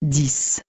10.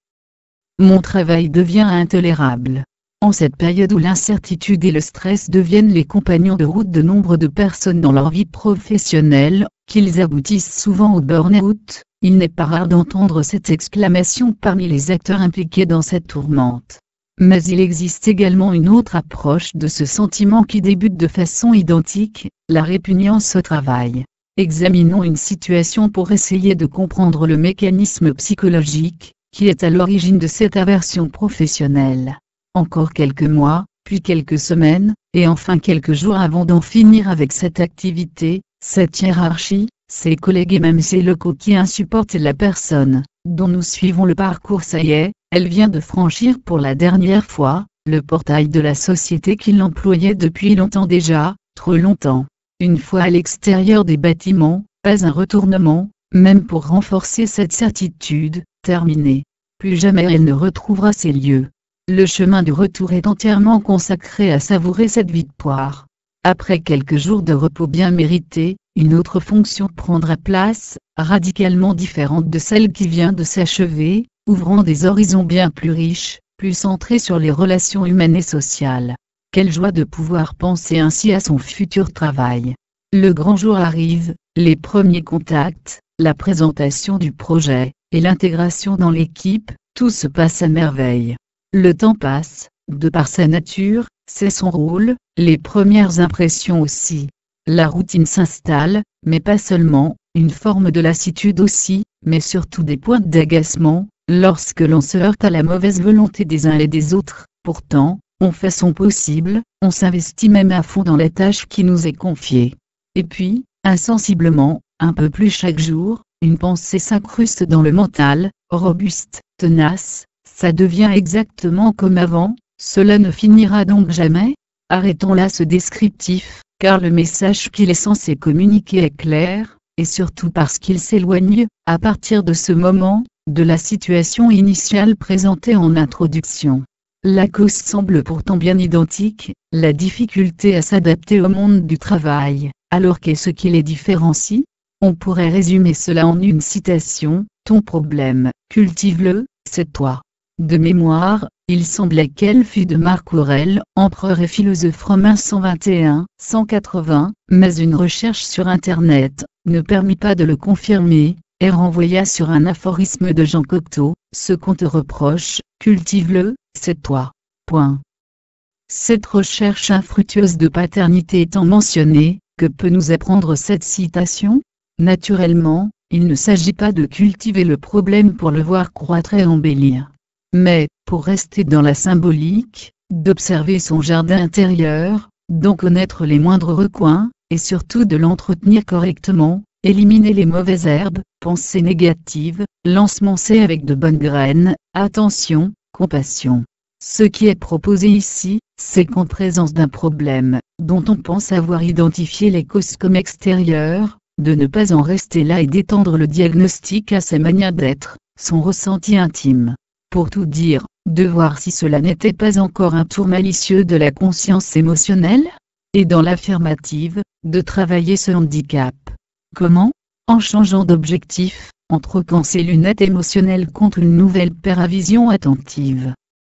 Mon travail devient intolérable. En cette période où l'incertitude et le stress deviennent les compagnons de route de nombre de personnes dans leur vie professionnelle, qu'ils aboutissent souvent au burn-out, il n'est pas rare d'entendre cette exclamation parmi les acteurs impliqués dans cette tourmente. Mais il existe également une autre approche de ce sentiment qui débute de façon identique, la répugnance au travail. Examinons une situation pour essayer de comprendre le mécanisme psychologique qui est à l'origine de cette aversion professionnelle. Encore quelques mois, puis quelques semaines, et enfin quelques jours avant d'en finir avec cette activité, cette hiérarchie, ses collègues et même ses locaux qui insupportent la personne, dont nous suivons le parcours. Ça y est, elle vient de franchir pour la dernière fois, le portail de la société qui l'employait depuis longtemps déjà, trop longtemps. Une fois à l'extérieur des bâtiments, pas un retournement, même pour renforcer cette certitude, terminée. Plus jamais elle ne retrouvera ces lieux. Le chemin du retour est entièrement consacré à savourer cette victoire. Après quelques jours de repos bien mérités, une autre fonction prendra place, radicalement différente de celle qui vient de s'achever, ouvrant des horizons bien plus riches, plus centrés sur les relations humaines et sociales. Quelle joie de pouvoir penser ainsi à son futur travail. Le grand jour arrive, les premiers contacts, la présentation du projet, et l'intégration dans l'équipe, tout se passe à merveille. Le temps passe, de par sa nature, c'est son rôle, les premières impressions aussi. La routine s'installe, mais pas seulement, une forme de lassitude aussi, mais surtout des pointes d'agacement, lorsque l'on se heurte à la mauvaise volonté des uns et des autres. Pourtant, on fait son possible, on s'investit même à fond dans la tâche qui nous est confiée. Et puis, insensiblement, un peu plus chaque jour, une pensée s'incruste dans le mental, robuste, tenace. Ça devient exactement comme avant, cela ne finira donc jamais? Arrêtons là ce descriptif, car le message qu'il est censé communiquer est clair, et surtout parce qu'il s'éloigne, à partir de ce moment, de la situation initiale présentée en introduction. La cause semble pourtant bien identique, la difficulté à s'adapter au monde du travail. Alors qu'est-ce qui les différencie? On pourrait résumer cela en une citation, ton problème, cultive-le, c'est toi. De mémoire, il semblait qu'elle fût de Marc Aurèle, empereur et philosophe romain 121-180, mais une recherche sur Internet ne permit pas de le confirmer, et renvoya sur un aphorisme de Jean Cocteau, ce qu'on te reproche, cultive-le, c'est toi. Point. Cette recherche infructueuse de paternité étant mentionnée, que peut nous apprendre cette citation? Naturellement, il ne s'agit pas de cultiver le problème pour le voir croître et embellir. Mais, pour rester dans la symbolique, d'observer son jardin intérieur, d'en connaître les moindres recoins, et surtout de l'entretenir correctement, éliminer les mauvaises herbes, pensées négatives, l'ensemencer avec de bonnes graines, attention, compassion. Ce qui est proposé ici, c'est qu'en présence d'un problème, dont on pense avoir identifié les causes comme extérieures, de ne pas en rester là et d'étendre le diagnostic à sa manière d'être, son ressenti intime. Pour tout dire, de voir si cela n'était pas encore un tour malicieux de la conscience émotionnelle? Et dans l'affirmative, de travailler ce handicap. Comment? En changeant d'objectif, en troquant ses lunettes émotionnelles contre une nouvelle paire à vision attentive.